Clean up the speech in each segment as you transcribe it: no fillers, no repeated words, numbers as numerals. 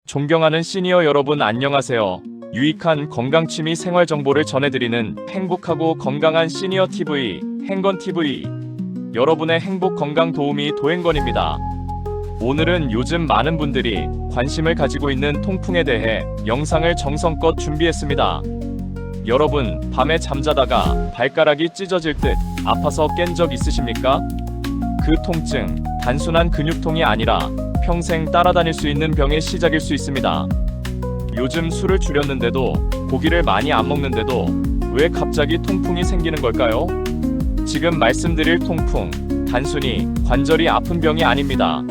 존경하는 시니어 여러분 안녕하세요. 유익한 건강취미 생활 정보를 전해드리는 행복하고 건강한 시니어 TV, 행건TV. 여러분의 행복 건강 도우미 도행건입니다. 오늘은 요즘 많은 분들이 관심을 가지고 있는 통풍에 대해 영상을 정성껏 준비했습니다. 여러분, 밤에 잠자다가 발가락이 찢어질 듯 아파서 깬 적 있으십니까? 그 통증, 단순한 근육통이 아니라 평생 따라다닐 수 있는 병의 시작일 수 있습니다. 요즘 술을 줄였는데도, 고기를 많이 안 먹는데도 왜 갑자기 통풍이 생기는 걸까요? 지금 말씀드릴 통풍, 단순히 관절이 아픈 병이 아닙니다.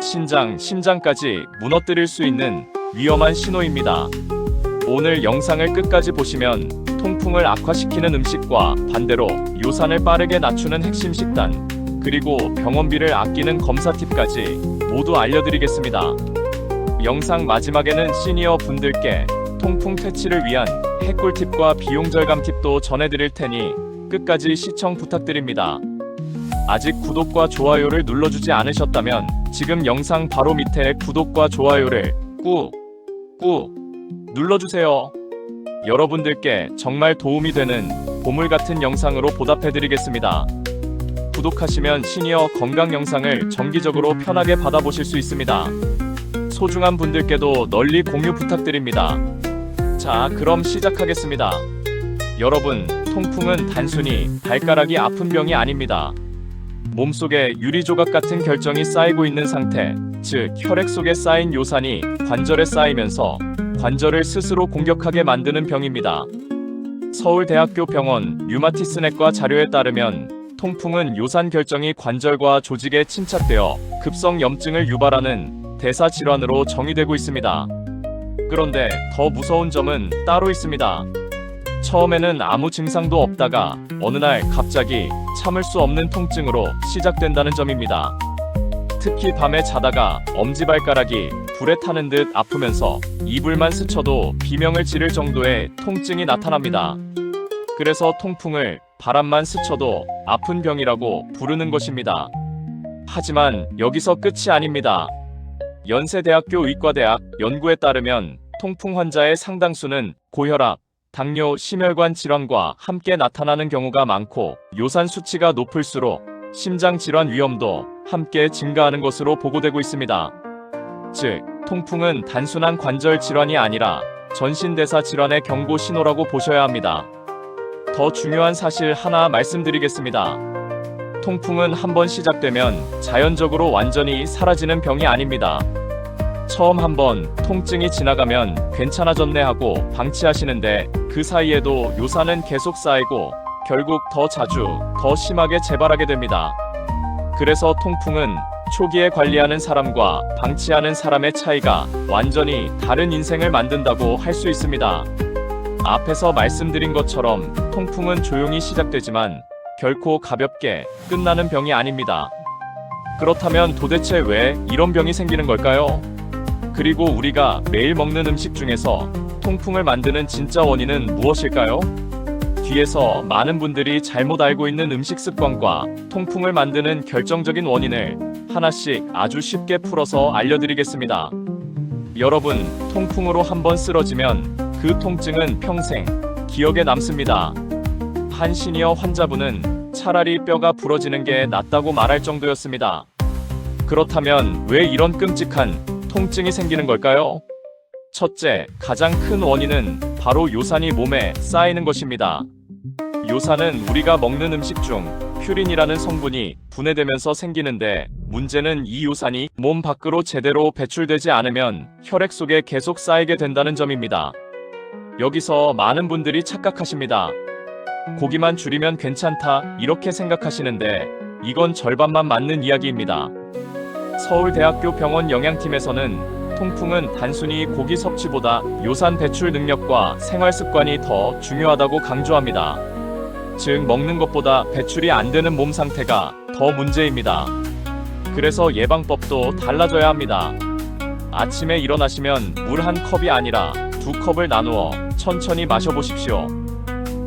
신장, 심장까지 무너뜨릴 수 있는 위험한 신호입니다. 오늘 영상을 끝까지 보시면 통풍을 악화시키는 음식과 반대로 요산을 빠르게 낮추는 핵심 식단, 그리고 병원비를 아끼는 검사 팁까지 모두 알려드리겠습니다. 영상 마지막에는 시니어 분들께 통풍 퇴치를 위한 핵꿀팁과 비용 절감 팁도 전해드릴 테니 끝까지 시청 부탁드립니다. 아직 구독과 좋아요를 눌러주지 않으셨다면 지금 영상 바로 밑에 구독과 좋아요를 꾹 눌러주세요. 여러분들께 정말 도움이 되는 보물 같은 영상으로 보답해드리겠습니다. 구독하시면 시니어 건강 영상을 정기적으로 편하게 받아보실 수 있습니다. 소중한 분들께도 널리 공유 부탁드립니다. 자, 그럼 시작하겠습니다. 여러분, 통풍은 단순히 발가락이 아픈 병이 아닙니다. 몸속에 유리조각 같은 결정이 쌓이고 있는 상태, 즉 혈액 속에 쌓인 요산이 관절에 쌓이면서 관절을 스스로 공격하게 만드는 병입니다. 서울대학교 병원 류마티스내과 자료에 따르면 통풍은 요산 결정이 관절과 조직에 침착되어 급성 염증을 유발하는 대사질환으로 정의되고 있습니다. 그런데 더 무서운 점은 따로 있습니다. 처음에는 아무 증상도 없다가 어느 날 갑자기 참을 수 없는 통증으로 시작된다는 점입니다. 특히 밤에 자다가 엄지발가락이 불에 타는 듯 아프면서 이불만 스쳐도 비명을 지를 정도의 통증이 나타납니다. 그래서 통풍을 바람만 스쳐도 아픈 병이라고 부르는 것입니다. 하지만 여기서 끝이 아닙니다. 연세대학교 의과대학 연구에 따르면 통풍 환자의 상당수는 고혈압, 당뇨, 심혈관 질환과 함께 나타나는 경우가 많고 요산 수치가 높을수록 심장 질환 위험도 함께 증가하는 것으로 보고되고 있습니다. 즉, 통풍은 단순한 관절 질환이 아니라 전신대사 질환의 경고 신호라고 보셔야 합니다. 더 중요한 사실 하나 말씀드리겠습니다. 통풍은 한번 시작되면 자연적으로 완전히 사라지는 병이 아닙니다. 처음 한번 통증이 지나가면 괜찮아졌네 하고 방치하시는데 그 사이에도 요산은 계속 쌓이고 결국 더 자주, 더 심하게 재발하게 됩니다. 그래서 통풍은 초기에 관리하는 사람과 방치하는 사람의 차이가 완전히 다른 인생을 만든다고 할 수 있습니다. 앞에서 말씀드린 것처럼 통풍은 조용히 시작되지만 결코 가볍게 끝나는 병이 아닙니다. 그렇다면 도대체 왜 이런 병이 생기는 걸까요? 그리고 우리가 매일 먹는 음식 중에서 통풍을 만드는 진짜 원인은 무엇일까요? 뒤에서 많은 분들이 잘못 알고 있는 음식 습관과 통풍을 만드는 결정적인 원인을 하나씩 아주 쉽게 풀어서 알려드리겠습니다. 여러분, 통풍으로 한번 쓰러지면 그 통증은 평생 기억에 남습니다. 한 시니어 환자분은 차라리 뼈가 부러지는 게 낫다고 말할 정도였습니다. 그렇다면 왜 이런 끔찍한 통증이 생기는 걸까요? 첫째, 가장 큰 원인은 바로 요산이 몸에 쌓이는 것입니다. 요산은 우리가 먹는 음식 중 퓨린이라는 성분이 분해되면서 생기는데, 문제는 이 요산이 몸 밖으로 제대로 배출되지 않으면 혈액 속에 계속 쌓이게 된다는 점입니다. 여기서 많은 분들이 착각하십니다. 고기만 줄이면 괜찮다 이렇게 생각하시는데 이건 절반만 맞는 이야기입니다. 서울대학교 병원 영양팀에서는 통풍은 단순히 고기 섭취보다 요산 배출 능력과 생활 습관이 더 중요하다고 강조합니다. 즉, 먹는 것보다 배출이 안 되는 몸 상태가 더 문제입니다. 그래서 예방법도 달라져야 합니다. 아침에 일어나시면 물 한 컵이 아니라 2컵을 나누어 천천히 마셔보십시오.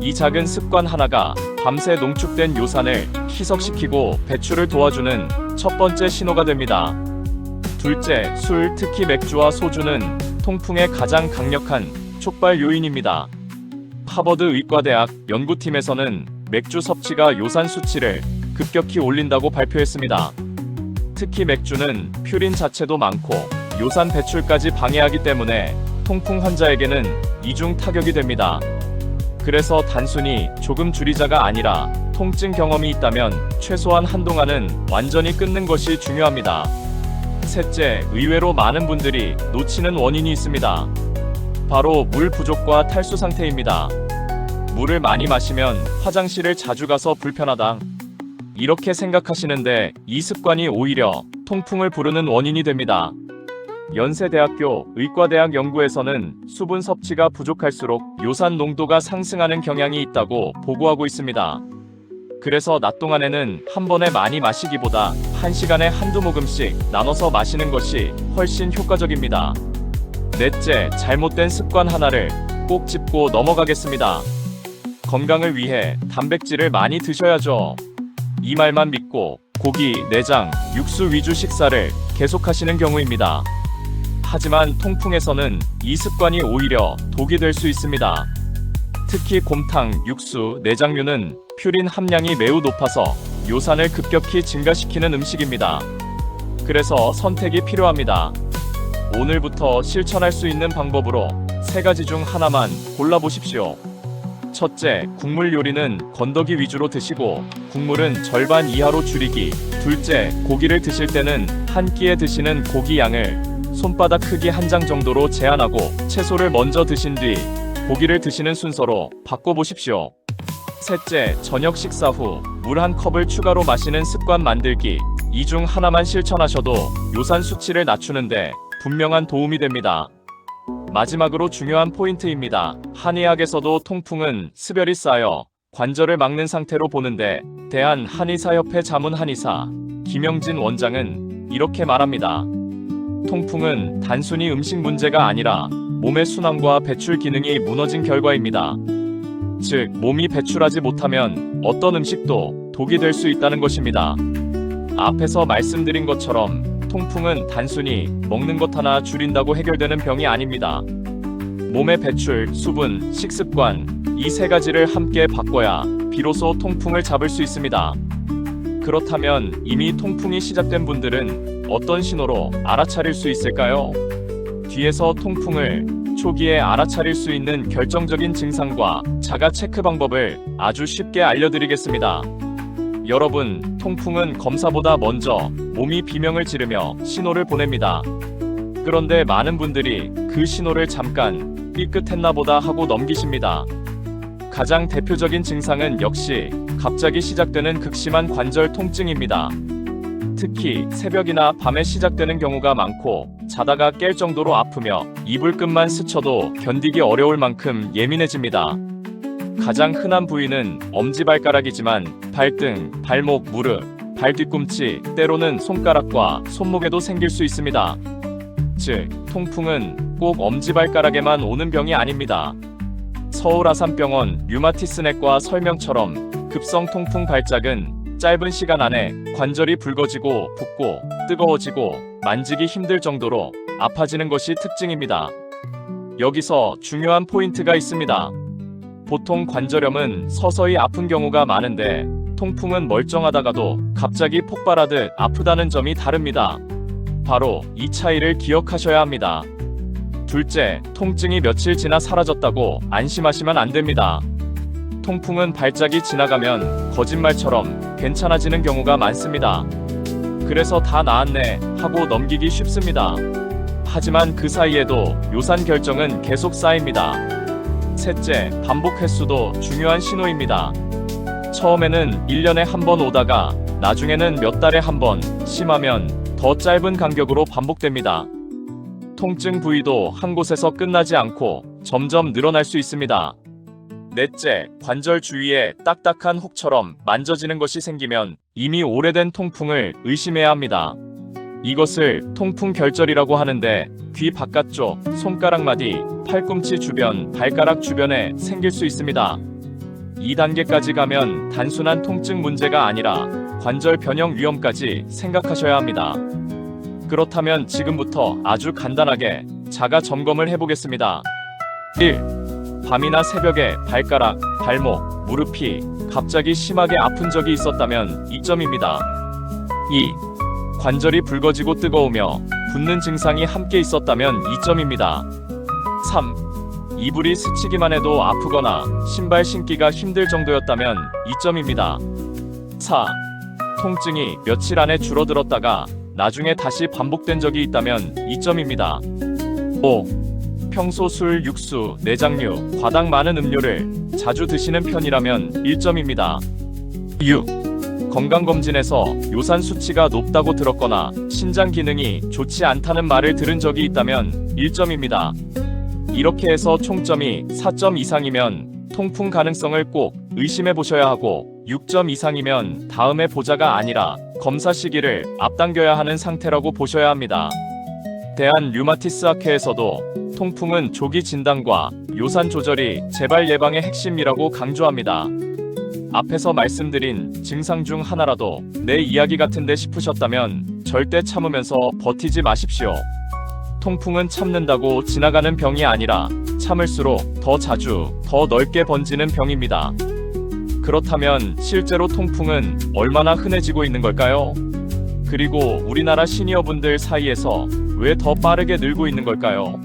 이 작은 습관 하나가 밤새 농축된 요산을 희석시키고 배출을 도와주는 첫 번째 신호가 됩니다. 둘째, 술, 특히 맥주와 소주는 통풍의 가장 강력한 촉발 요인입니다. 하버드 의과대학 연구팀에서는 맥주 섭취가 요산 수치를 급격히 올린다고 발표했습니다. 특히 맥주는 퓨린 자체도 많고 요산 배출까지 방해하기 때문에 통풍 환자에게는 이중 타격이 됩니다. 그래서 단순히 조금 줄이자가 아니라 통증 경험이 있다면 최소한 한동안은 완전히 끊는 것이 중요합니다. 셋째, 의외로 많은 분들이 놓치는 원인이 있습니다. 바로 물 부족과 탈수 상태입니다. 물을 많이 마시면 화장실을 자주 가서 불편하다, 이렇게 생각하시는데 이 습관이 오히려 통풍을 부르는 원인이 됩니다. 연세대학교 의과대학 연구에서는 수분 섭취가 부족할수록 요산 농도가 상승하는 경향이 있다고 보고하고 있습니다. 그래서 낮 동안에는 한 번에 많이 마시기보다 1시간에 한두 모금씩 나눠서 마시는 것이 훨씬 효과적입니다. 넷째, 잘못된 습관 하나를 꼭 짚고 넘어가겠습니다. 건강을 위해 단백질을 많이 드셔야죠. 이 말만 믿고 고기, 내장, 육수 위주 식사를 계속하시는 경우입니다. 하지만 통풍에서는 이 습관이 오히려 독이 될 수 있습니다. 특히 곰탕, 육수, 내장류는 퓨린 함량이 매우 높아서 요산을 급격히 증가시키는 음식입니다. 그래서 선택이 필요합니다. 오늘부터 실천할 수 있는 방법으로 3가지 중 하나만 골라보십시오. 첫째, 국물 요리는 건더기 위주로 드시고 국물은 절반 이하로 줄이기. 둘째, 고기를 드실 때는 한 끼에 드시는 고기 양을 손바닥 크기 한 장 정도로 제한하고 채소를 먼저 드신 뒤 고기를 드시는 순서로 바꿔보십시오. 셋째, 저녁 식사 후 물 한 컵을 추가로 마시는 습관 만들기. 이 중 하나만 실천하셔도 요산 수치를 낮추는데 분명한 도움이 됩니다. 마지막으로 중요한 포인트입니다. 한의학에서도 통풍은 습열이 쌓여 관절을 막는 상태로 보는데 대한한의사협회 자문 한의사 김영진 원장은 이렇게 말합니다. 통풍은 단순히 음식 문제가 아니라 몸의 순환과 배출 기능이 무너진 결과입니다. 즉, 몸이 배출하지 못하면 어떤 음식도 독이 될 수 있다는 것입니다. 앞에서 말씀드린 것처럼 통풍은 단순히 먹는 것 하나 줄인다고 해결되는 병이 아닙니다. 몸의 배출, 수분, 식습관, 이 3가지를 함께 바꿔야 비로소 통풍을 잡을 수 있습니다. 그렇다면 이미 통풍이 시작된 분들은 어떤 신호로 알아차릴 수 있을까요? 뒤에서 통풍을 초기에 알아차릴 수 있는 결정적인 증상과 자가 체크 방법을 아주 쉽게 알려드리겠습니다. 여러분, 통풍은 검사보다 먼저 몸이 비명을 지르며 신호를 보냅니다. 그런데 많은 분들이 그 신호를 잠깐 삐끗했나 보다 하고 넘기십니다. 가장 대표적인 증상은 역시 갑자기 시작되는 극심한 관절 통증입니다. 특히 새벽이나 밤에 시작되는 경우가 많고 자다가 깰 정도로 아프며 이불끝만 스쳐도 견디기 어려울 만큼 예민해집니다. 가장 흔한 부위는 엄지발가락이지만 발등, 발목, 무릎, 발 뒤꿈치, 때로는 손가락과 손목에도 생길 수 있습니다. 즉, 통풍은 꼭 엄지발가락에만 오는 병이 아닙니다. 서울 아산병원 류마티스내과 설명처럼 급성 통풍 발작은 짧은 시간 안에 관절이 붉어지고 붓고 뜨거워지고 만지기 힘들 정도로 아파지는 것이 특징입니다. 여기서 중요한 포인트가 있습니다. 보통 관절염은 서서히 아픈 경우가 많은데 통풍은 멀쩡하다가도 갑자기 폭발하듯 아프다는 점이 다릅니다. 바로 이 차이를 기억하셔야 합니다. 둘째, 통증이 며칠 지나 사라졌다고 안심하시면 안 됩니다. 통풍은 발작이 지나가면 거짓말처럼 괜찮아지는 경우가 많습니다. 그래서 다 나았네 하고 넘기기 쉽습니다. 하지만 그 사이에도 요산 결정은 계속 쌓입니다. 셋째, 반복 횟수도 중요한 신호입니다. 처음에는 1년에 한 번 오다가 나중에는 몇 달에 한 번, 심하면 더 짧은 간격으로 반복됩니다. 통증 부위도 한 곳에서 끝나지 않고 점점 늘어날 수 있습니다. 넷째, 관절 주위에 딱딱한 혹처럼 만져지는 것이 생기면 이미 오래된 통풍을 의심해야 합니다. 이것을 통풍 결절이라고 하는데 귀 바깥쪽, 손가락 마디, 팔꿈치 주변, 발가락 주변에 생길 수 있습니다. 2단계까지 가면 단순한 통증 문제가 아니라 관절 변형 위험까지 생각하셔야 합니다. 그렇다면 지금부터 아주 간단하게 자가 점검을 해보겠습니다. 1. 밤이나 새벽에 발가락, 발목, 무릎이 갑자기 심하게 아픈 적이 있었다면 2점입니다. 2. 관절이 붉어지고 뜨거우며 붓는 증상이 함께 있었다면 2점입니다. 3. 이불이 스치기만 해도 아프거나 신발 신기가 힘들 정도였다면 2점입니다. 4. 통증이 며칠 안에 줄어들었다가 나중에 다시 반복된 적이 있다면 2점입니다. 5. 평소 술, 육수, 내장류, 과당 많은 음료를 자주 드시는 편이라면 1점입니다. 6. 건강검진에서 요산 수치가 높다고 들었거나 신장 기능이 좋지 않다는 말을 들은 적이 있다면 1점입니다. 이렇게 해서 총점이 4점 이상이면 통풍 가능성을 꼭 의심해 보셔야 하고 6점 이상이면 다음에 보자가 아니라 검사 시기를 앞당겨야 하는 상태라고 보셔야 합니다. 대한 류마티스 학회에서도 통풍은 조기 진단과 요산 조절이 재발 예방의 핵심이라고 강조합니다. 앞에서 말씀드린 증상 중 하나라도 내 이야기 같은데 싶으셨다면 절대 참으면서 버티지 마십시오. 통풍은 참는다고 지나가는 병이 아니라 참을수록 더 자주, 더 넓게 번지는 병입니다. 그렇다면 실제로 통풍은 얼마나 흔해지고 있는 걸까요? 그리고 우리나라 시니어분들 사이에서 왜 더 빠르게 늘고 있는 걸까요?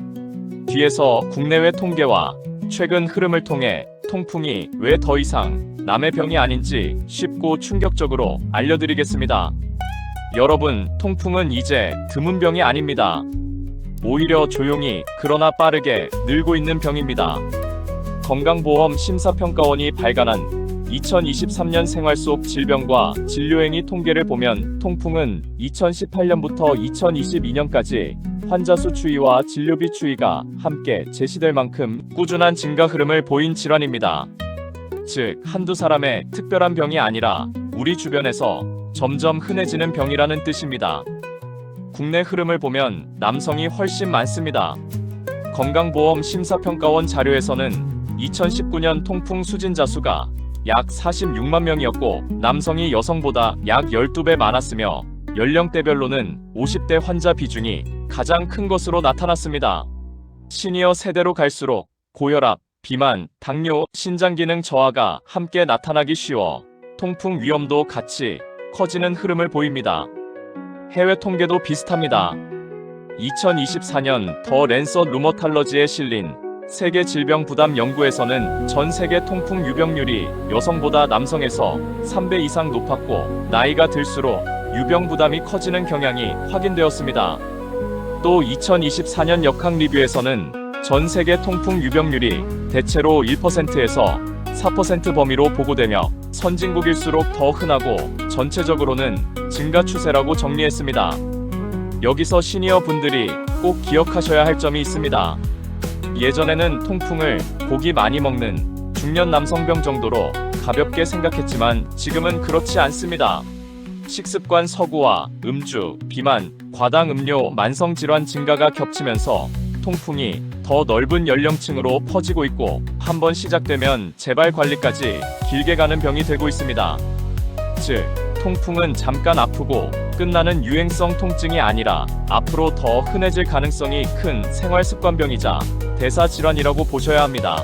뒤에서 국내외 통계와 최근 흐름을 통해 통풍이 왜 더 이상 남의 병이 아닌지 쉽고 충격적으로 알려드리겠습니다. 여러분, 통풍은 이제 드문 병이 아닙니다. 오히려 조용히 그러나 빠르게 늘고 있는 병입니다. 건강보험 심사평가원이 발간한 2023년 생활 속 질병과 진료행위 통계를 보면 통풍은 2018년부터 2022년까지 환자 수 추이와 진료비 추이가 함께 제시될 만큼 꾸준한 증가 흐름을 보인 질환입니다. 즉, 한두 사람의 특별한 병이 아니라 우리 주변에서 점점 흔해지는 병이라는 뜻입니다. 국내 흐름을 보면 남성이 훨씬 많습니다. 건강보험 심사평가원 자료에서는 2019년 통풍 수진자 수가 약 46만 명이었고 남성이 여성보다 약 12배 많았으며 연령대별로는 50대 환자 비중이 가장 큰 것으로 나타났습니다. 시니어 세대로 갈수록 고혈압, 비만, 당뇨, 신장기능 저하가 함께 나타나기 쉬워 통풍 위험도 같이 커지는 흐름을 보입니다. 해외 통계도 비슷합니다. 2024년 더 랜서 루머탈러지에 실린 세계 질병 부담 연구에서는 전 세계 통풍 유병률이 여성보다 남성에서 3배 이상 높았고 나이가 들수록 유병 부담이 커지는 경향이 확인되었습니다. 또 2024년 역학 리뷰에서는 전 세계 통풍 유병률이 대체로 1%에서 4% 범위로 보고되며 선진국일수록 더 흔하고 전체적으로는 증가 추세라고 정리했습니다. 여기서 시니어 분들이 꼭 기억하셔야 할 점이 있습니다. 예전에는 통풍을 고기 많이 먹는 중년 남성병 정도로 가볍게 생각했지만 지금은 그렇지 않습니다. 식습관 서구화, 음주, 비만, 과당 음료, 만성질환 증가가 겹치면서 통풍이 더 넓은 연령층으로 퍼지고 있고 한번 시작되면 재발 관리까지 길게 가는 병이 되고 있습니다. 즉, 통풍은 잠깐 아프고 끝나는 유행성 통증이 아니라 앞으로 더 흔해질 가능성이 큰 생활습관병이자 대사질환이라고 보셔야 합니다.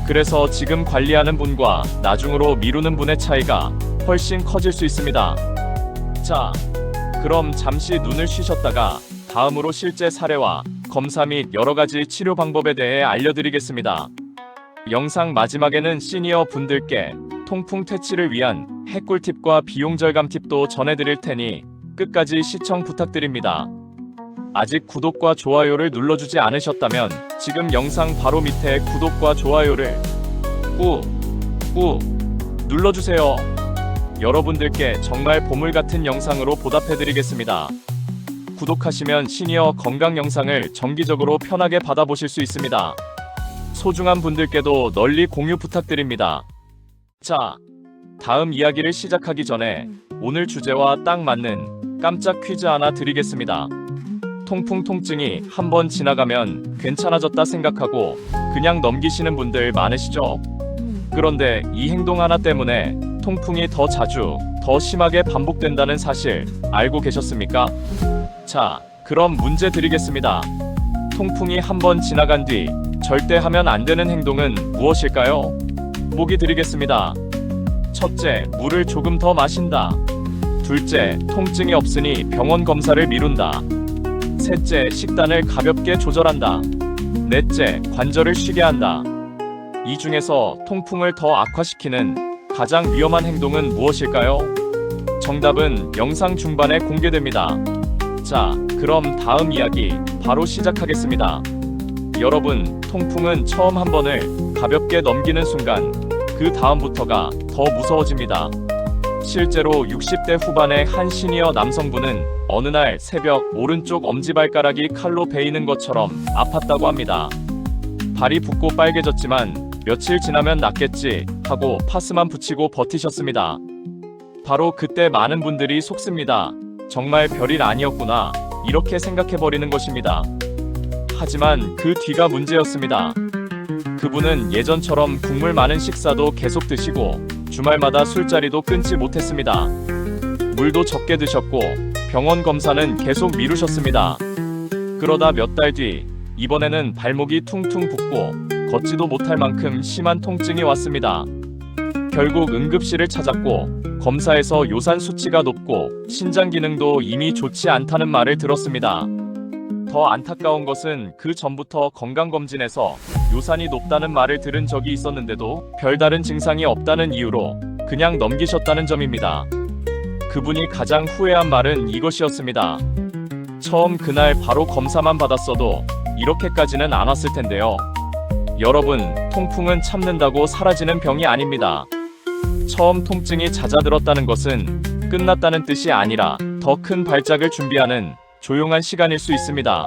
그래서 지금 관리하는 분과 나중으로 미루는 분의 차이가 훨씬 커질 수 있습니다. 자, 그럼 잠시 눈을 쉬셨다가 다음으로 실제 사례와 검사 및 여러가지 치료 방법에 대해 알려드리겠습니다. 영상 마지막에는 시니어 분들께 통풍 퇴치를 위한 핵꿀팁과 비용 절감 팁도 전해드릴 테니 끝까지 시청 부탁드립니다. 아직 구독과 좋아요를 눌러주지 않으셨다면 지금 영상 바로 밑에 구독과 좋아요를 꾹 눌러주세요. 여러분들께 정말 보물 같은 영상으로 보답해드리겠습니다. 구독하시면 시니어 건강 영상을 정기적으로 편하게 받아보실 수 있습니다. 소중한 분들께도 널리 공유 부탁드립니다. 자, 다음 이야기를 시작하기 전에 오늘 주제와 딱 맞는 깜짝 퀴즈 하나 드리겠습니다. 통풍 통증이 한번 지나가면 괜찮아졌다 생각하고 그냥 넘기시는 분들 많으시죠? 그런데 이 행동 하나 때문에 통풍이 더 자주, 더 심하게 반복된다는 사실 알고 계셨습니까? 자, 그럼 문제 드리겠습니다. 통풍이 한번 지나간 뒤 절대 하면 안 되는 행동은 무엇일까요? 보기 드리겠습니다. 첫째, 물을 조금 더 마신다. 둘째, 통증이 없으니 병원 검사를 미룬다. 셋째, 식단을 가볍게 조절한다. 넷째, 관절을 쉬게 한다. 이 중에서 통풍을 더 악화시키는 가장 위험한 행동은 무엇일까요? 정답은 영상 중반에 공개됩니다. 자, 그럼 다음 이야기 바로 시작하겠습니다. 여러분, 통풍은 처음 한 번을 가볍게 넘기는 순간 그 다음부터가 더 무서워집니다. 실제로 60대 후반의 한 시니어 남성분은 어느 날 새벽 오른쪽 엄지발가락이 칼로 베이는 것처럼 아팠다고 합니다. 발이 붓고 빨개졌지만 며칠 지나면 낫겠지 하고 파스만 붙이고 버티셨습니다. 바로 그때 많은 분들이 속습니다. 정말 별일 아니었구나, 이렇게 생각해버리는 것입니다. 하지만 그 뒤가 문제였습니다. 그분은 예전처럼 국물 많은 식사도 계속 드시고 주말마다 술자리도 끊지 못했습니다. 물도 적게 드셨고 병원 검사는 계속 미루셨습니다. 그러다 몇 달 뒤, 이번에는 발목이 퉁퉁 붓고 걷지도 못할 만큼 심한 통증이 왔습니다. 결국 응급실을 찾았고 검사에서 요산 수치가 높고 신장 기능도 이미 좋지 않다는 말을 들었습니다. 더 안타까운 것은 그 전부터 건강검진에서 요산이 높다는 말을 들은 적이 있었는데도 별다른 증상이 없다는 이유로 그냥 넘기셨다는 점입니다. 그분이 가장 후회한 말은 이것이었습니다. 처음 그날 바로 검사만 받았어도 이렇게까지는 안 왔을 텐데요. 여러분, 통풍은 참는다고 사라지는 병이 아닙니다. 처음 통증이 잦아들었다는 것은 끝났다는 뜻이 아니라 더 큰 발작을 준비하는 조용한 시간일 수 있습니다.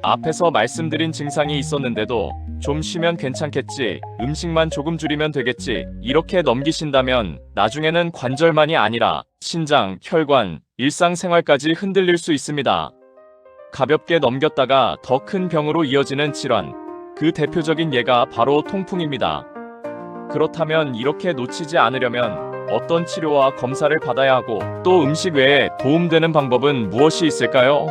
앞에서 말씀드린 증상이 있었는데도 좀 쉬면 괜찮겠지, 음식만 조금 줄이면 되겠지, 이렇게 넘기신다면 나중에는 관절만이 아니라 신장, 혈관, 일상생활까지 흔들릴 수 있습니다. 가볍게 넘겼다가 더 큰 병으로 이어지는 질환, 그 대표적인 예가 바로 통풍입니다. 그렇다면 이렇게 놓치지 않으려면 어떤 치료와 검사를 받아야 하고 또 음식 외에 도움되는 방법은 무엇이 있을까요?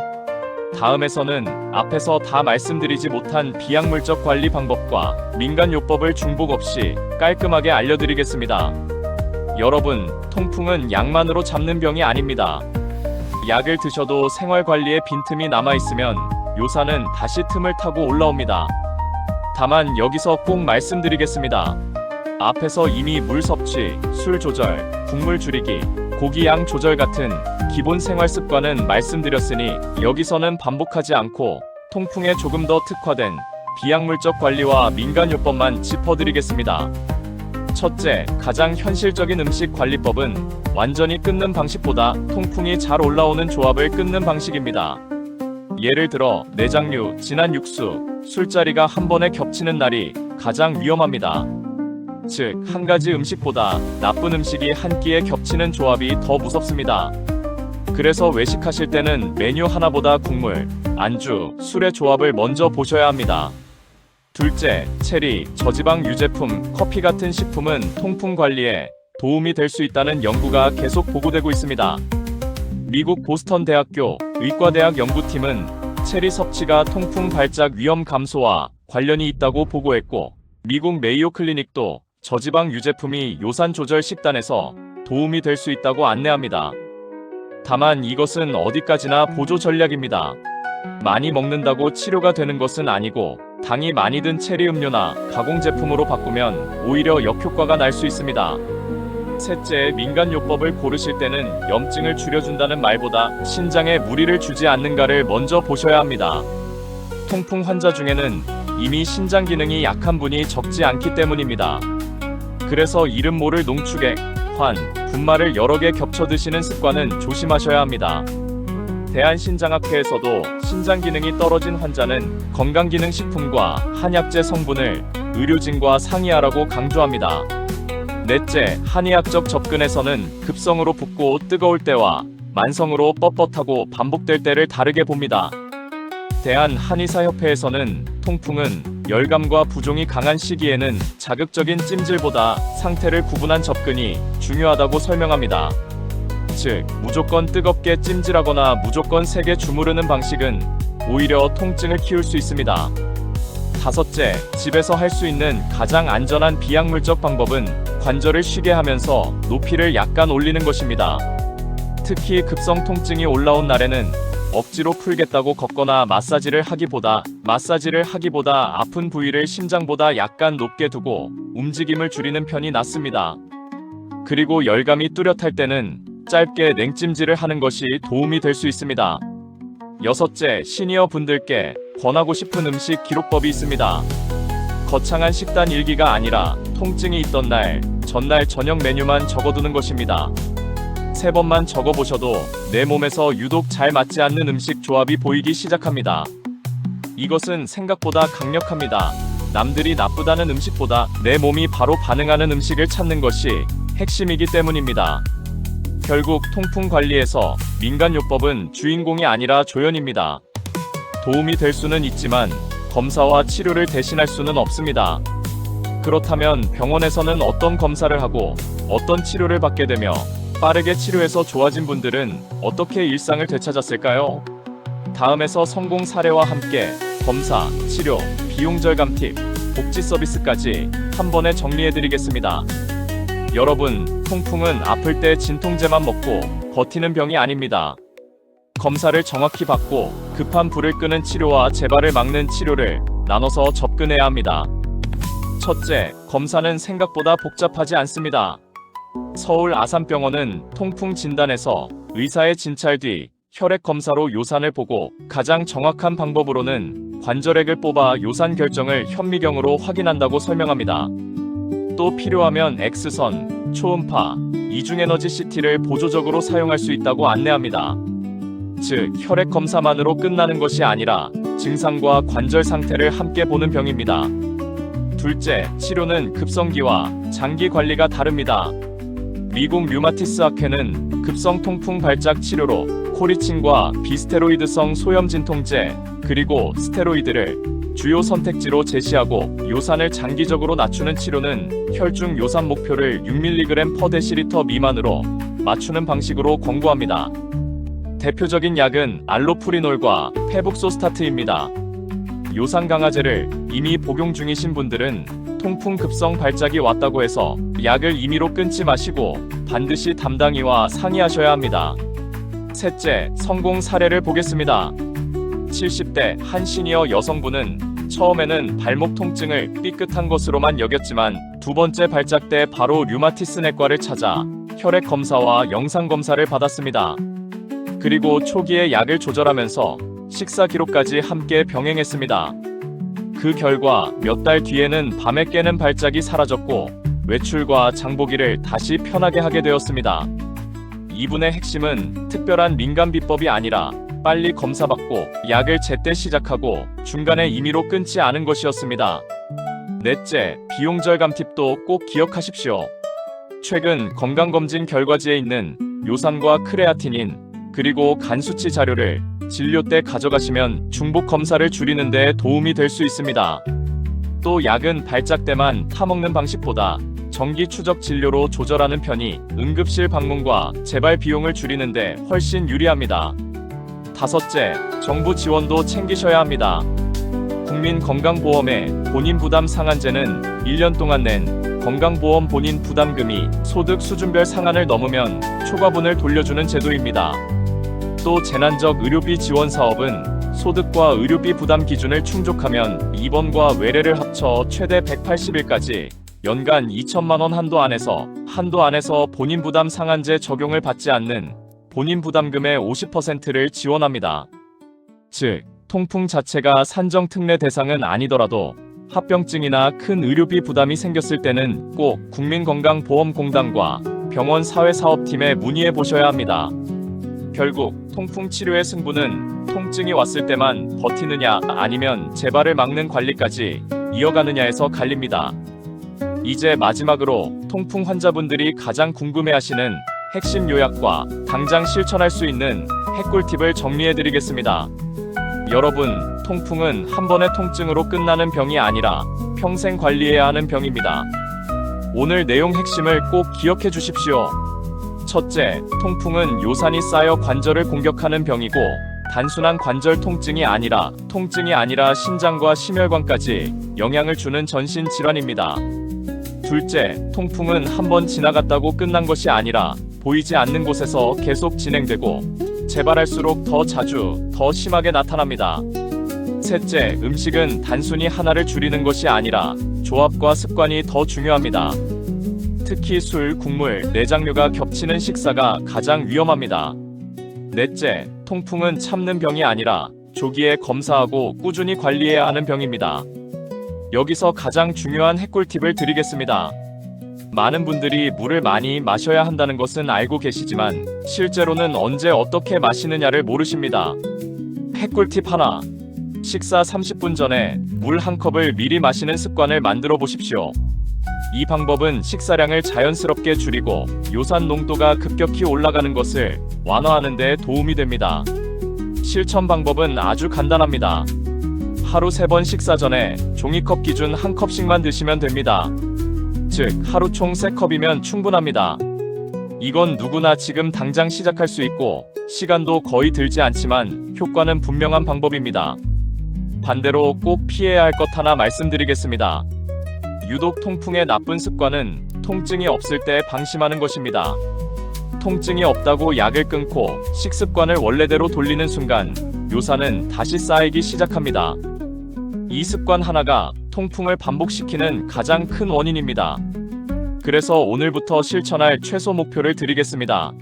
다음에서는 앞에서 다 말씀드리지 못한 비약물적 관리 방법과 민간요법을 중복 없이 깔끔하게 알려드리겠습니다. 여러분, 통풍은 약만으로 잡는 병이 아닙니다. 약을 드셔도 생활관리에 빈틈이 남아있으면 요산은 다시 틈을 타고 올라옵니다. 다만 여기서 꼭 말씀드리겠습니다. 앞에서 이미 물 섭취, 술 조절, 국물 줄이기, 고기 양 조절 같은 기본 생활 습관은 말씀드렸으니 여기서는 반복하지 않고 통풍에 조금 더 특화된 비약물적 관리와 민간요법만 짚어드리겠습니다. 첫째, 가장 현실적인 음식 관리법은 완전히 끊는 방식보다 통풍이 잘 올라오는 조합을 끊는 방식입니다. 예를 들어 내장류, 진한 육수, 술자리가 한 번에 겹치는 날이 가장 위험합니다. 즉, 한 가지 음식보다 나쁜 음식이 한 끼에 겹치는 조합이 더 무섭습니다. 그래서 외식하실 때는 메뉴 하나보다 국물, 안주, 술의 조합을 먼저 보셔야 합니다. 둘째, 체리, 저지방 유제품, 커피 같은 식품은 통풍 관리에 도움이 될 수 있다는 연구가 계속 보고되고 있습니다. 미국 보스턴 대학교 의과대학 연구팀은 체리 섭취가 통풍 발작 위험 감소와 관련이 있다고 보고했고, 미국 메이오 클리닉도 저지방 유제품이 요산 조절 식단에서 도움이 될 수 있다고 안내합니다. 다만 이것은 어디까지나 보조 전략입니다. 많이 먹는다고 치료가 되는 것은 아니고 당이 많이 든 체리 음료나 가공 제품으로 바꾸면 오히려 역효과가 날 수 있습니다. 셋째, 민간요법을 고르실 때는 염증을 줄여준다는 말보다 신장에 무리를 주지 않는가를 먼저 보셔야 합니다. 통풍 환자 중에는 이미 신장 기능이 약한 분이 적지 않기 때문입니다. 그래서 이름 모를 농축액, 환, 분말을 여러 개 겹쳐 드시는 습관은 조심하셔야 합니다. 대한신장학회에서도 신장 기능이 떨어진 환자는 건강기능식품과 한약재 성분을 의료진과 상의하라고 강조합니다. 넷째, 한의학적 접근에서는 급성으로 붓고 뜨거울 때와 만성으로 뻣뻣하고 반복될 때를 다르게 봅니다. 대한한의사협회에서는 통풍은 열감과 부종이 강한 시기에는 자극적인 찜질보다 상태를 구분한 접근이 중요하다고 설명합니다. 즉 무조건 뜨겁게 찜질하거나 무조건 세게 주무르는 방식은 오히려 통증을 키울 수 있습니다. 다섯째, 집에서 할 수 있는 가장 안전한 비약물적 방법은 관절을 쉬게 하면서 높이를 약간 올리는 것입니다. 특히 급성 통증이 올라온 날에는 억지로 풀겠다고 걷거나 마사지를 하기보다 아픈 부위를 심장보다 약간 높게 두고 움직임을 줄이는 편이 낫습니다. 그리고 열감이 뚜렷할 때는 짧게 냉찜질을 하는 것이 도움이 될 수 있습니다. 여섯째, 시니어 분들께 권하고 싶은 음식 기록법이 있습니다. 거창한 식단 일기가 아니라 통증이 있던 날, 전날 저녁 메뉴만 적어두는 것입니다. 3번만 적어보셔도 내 몸에서 유독 잘 맞지 않는 음식 조합이 보이기 시작합니다. 이것은 생각보다 강력합니다. 남들이 나쁘다는 음식보다 내 몸이 바로 반응하는 음식을 찾는 것이 핵심이기 때문입니다. 결국 통풍 관리에서 민간요법은 주인공이 아니라 조연입니다. 도움이 될 수는 있지만 검사와 치료를 대신할 수는 없습니다. 그렇다면 병원에서는 어떤 검사를 하고 어떤 치료를 받게 되며 빠르게 치료해서 좋아진 분들은 어떻게 일상을 되찾았을까요? 다음에서 성공 사례와 함께 검사, 치료, 비용 절감 팁, 복지 서비스까지 한 번에 정리해드리겠습니다. 여러분, 통풍은 아플 때 진통제만 먹고 버티는 병이 아닙니다. 검사를 정확히 받고 급한 불을 끄는 치료와 재발을 막는 치료를 나눠서 접근해야 합니다. 첫째, 검사는 생각보다 복잡하지 않습니다. 서울 아산병원은 통풍 진단에서 의사의 진찰 뒤 혈액 검사로 요산을 보고 가장 정확한 방법으로는 관절액을 뽑아 요산 결정을 현미경으로 확인한다고 설명합니다. 또 필요하면 X선, 초음파, 이중에너지 CT를 보조적으로 사용할 수 있다고 안내합니다. 즉, 혈액 검사만으로 끝나는 것이 아니라 증상과 관절 상태를 함께 보는 병입니다. 둘째, 치료는 급성기와 장기 관리가 다릅니다. 미국 류마티스 학회는 급성 통풍 발작 치료로 코리친과 비스테로이드성 소염 진통제, 그리고 스테로이드를 주요 선택지로 제시하고 요산을 장기적으로 낮추는 치료는 혈중 요산 목표를 6mg/dL 미만으로 맞추는 방식으로 권고합니다. 대표적인 약은 알로프리놀과 페북소스타트입니다. 요산 강화제를 이미 복용 중이신 분들은 통풍 급성 발작이 왔다고 해서 약을 임의로 끊지 마시고 반드시 담당의와 상의하셔야 합니다. 셋째, 성공 사례를 보겠습니다. 70대 한 시니어 여성분은 처음에는 발목 통증을 삐끗한 것으로만 여겼지만 두 번째 발작 때 바로 류마티스 내과를 찾아 혈액 검사와 영상 검사를 받았습니다. 그리고 초기에 약을 조절하면서 식사 기록까지 함께 병행했습니다. 그 결과 몇 달 뒤에는 밤에 깨는 발작이 사라졌고 외출과 장보기를 다시 편하게 하게 되었습니다. 이분의 핵심은 특별한 민간 비법이 아니라 빨리 검사받고 약을 제때 시작하고 중간에 임의로 끊지 않은 것이었습니다. 넷째, 비용 절감 팁도 꼭 기억하십시오. 최근 건강검진 결과지에 있는 요산과 크레아티닌, 그리고 간 수치 자료를 진료 때 가져가시면 중복 검사를 줄이는 데 도움이 될 수 있습니다. 또 약은 발작 때만 타먹는 방식보다 정기 추적 진료로 조절하는 편이 응급실 방문과 재발 비용을 줄이는 데 훨씬 유리합니다. 다섯째, 정부 지원도 챙기셔야 합니다. 국민건강보험의 본인부담 상한제는 1년 동안 낸 건강보험 본인 부담금이 소득 수준별 상한을 넘으면 초과분을 돌려주는 제도입니다. 또 재난적 의료비 지원 사업은 소득과 의료비 부담 기준을 충족하면 입원과 외래를 합쳐 최대 180일까지 연간 2천만 원 한도 안에서 본인 부담 상한제 적용을 받지 않는 본인 부담금의 50%를 지원합니다. 즉, 통풍 자체가 산정 특례 대상은 아니더라도 합병증이나 큰 의료비 부담이 생겼을 때는 꼭 국민건강보험공단과 병원 사회사업팀에 문의해 보셔야 합니다. 결국 통풍 치료의 승부는 통증이 왔을 때만 버티느냐 아니면 재발을 막는 관리까지 이어가느냐에서 갈립니다. 이제 마지막으로 통풍 환자분들이 가장 궁금해하시는 핵심 요약과 당장 실천할 수 있는 핵꿀팁을 정리해드리겠습니다. 여러분, 통풍은 한 번의 통증으로 끝나는 병이 아니라 평생 관리해야 하는 병입니다. 오늘 내용 핵심을 꼭 기억해 주십시오. 첫째, 통풍은 요산이 쌓여 관절을 공격하는 병이고 단순한 관절 통증이 아니라 신장과 심혈관까지 영향을 주는 전신 질환입니다. 둘째, 통풍은 한번 지나갔다고 끝난 것이 아니라 보이지 않는 곳에서 계속 진행되고 재발할수록 더 자주, 더 심하게 나타납니다. 셋째, 음식은 단순히 하나를 줄이는 것이 아니라 조합과 습관이 더 중요합니다. 특히 술, 국물, 내장류가 겹치는 식사가 가장 위험합니다. 넷째, 통풍은 참는 병이 아니라 조기에 검사하고 꾸준히 관리해야 하는 병입니다. 여기서 가장 중요한 핵꿀팁을 드리겠습니다. 많은 분들이 물을 많이 마셔야 한다는 것은 알고 계시지만 실제로는 언제 어떻게 마시느냐를 모르십니다. 핵꿀팁 하나. 식사 30분 전에 물 한 컵을 미리 마시는 습관을 만들어 보십시오. 이 방법은 식사량을 자연스럽게 줄이고 요산 농도가 급격히 올라가는 것을 완화하는 데 도움이 됩니다. 실천 방법은 아주 간단합니다. 하루 3번 식사 전에 종이컵 기준 한 컵씩만 드시면 됩니다. 즉, 하루 총 3컵이면 충분합니다. 이건 누구나 지금 당장 시작할 수 있고 시간도 거의 들지 않지만 효과는 분명한 방법입니다. 반대로 꼭 피해야 할 것 하나 말씀드리겠습니다. 유독 통풍의 나쁜 습관은 통증이 없을 때 방심하는 것입니다. 통증이 없다고 약을 끊고 식습관을 원래대로 돌리는 순간 요산은 다시 쌓이기 시작합니다. 이 습관 하나가 통풍을 반복시키는 가장 큰 원인입니다. 그래서 오늘부터 실천할 최소 목표를 드리겠습니다.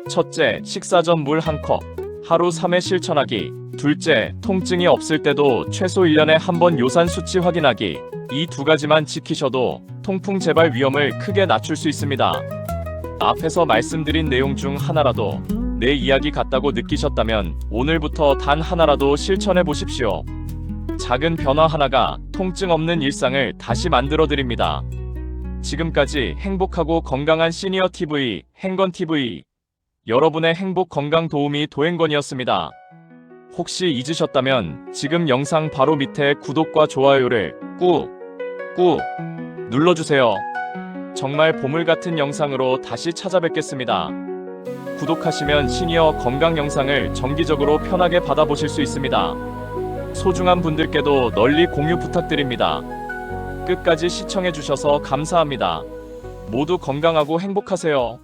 첫째, 식사 전 물 한 컵, 하루 3회 실천하기. 둘째, 통증이 없을 때도 최소 1년에 한 번 요산 수치 확인하기. 이 두 가지만 지키셔도 통풍 재발 위험을 크게 낮출 수 있습니다. 앞에서 말씀드린 내용 중 하나라도 내 이야기 같다고 느끼셨다면 오늘부터 단 하나라도 실천해 보십시오. 작은 변화 하나가 통증 없는 일상을 다시 만들어 드립니다. 지금까지 행복하고 건강한 시니어 TV, 행건 TV. 여러분의 행복 건강 도우미 도행건이었습니다. 혹시 잊으셨다면 지금 영상 바로 밑에 구독과 좋아요를 꾹 눌러주세요. 정말 보물 같은 영상으로 다시 찾아뵙겠습니다. 구독하시면 시니어 건강 영상을 정기적으로 편하게 받아보실 수 있습니다. 소중한 분들께도 널리 공유 부탁드립니다. 끝까지 시청해주셔서 감사합니다. 모두 건강하고 행복하세요.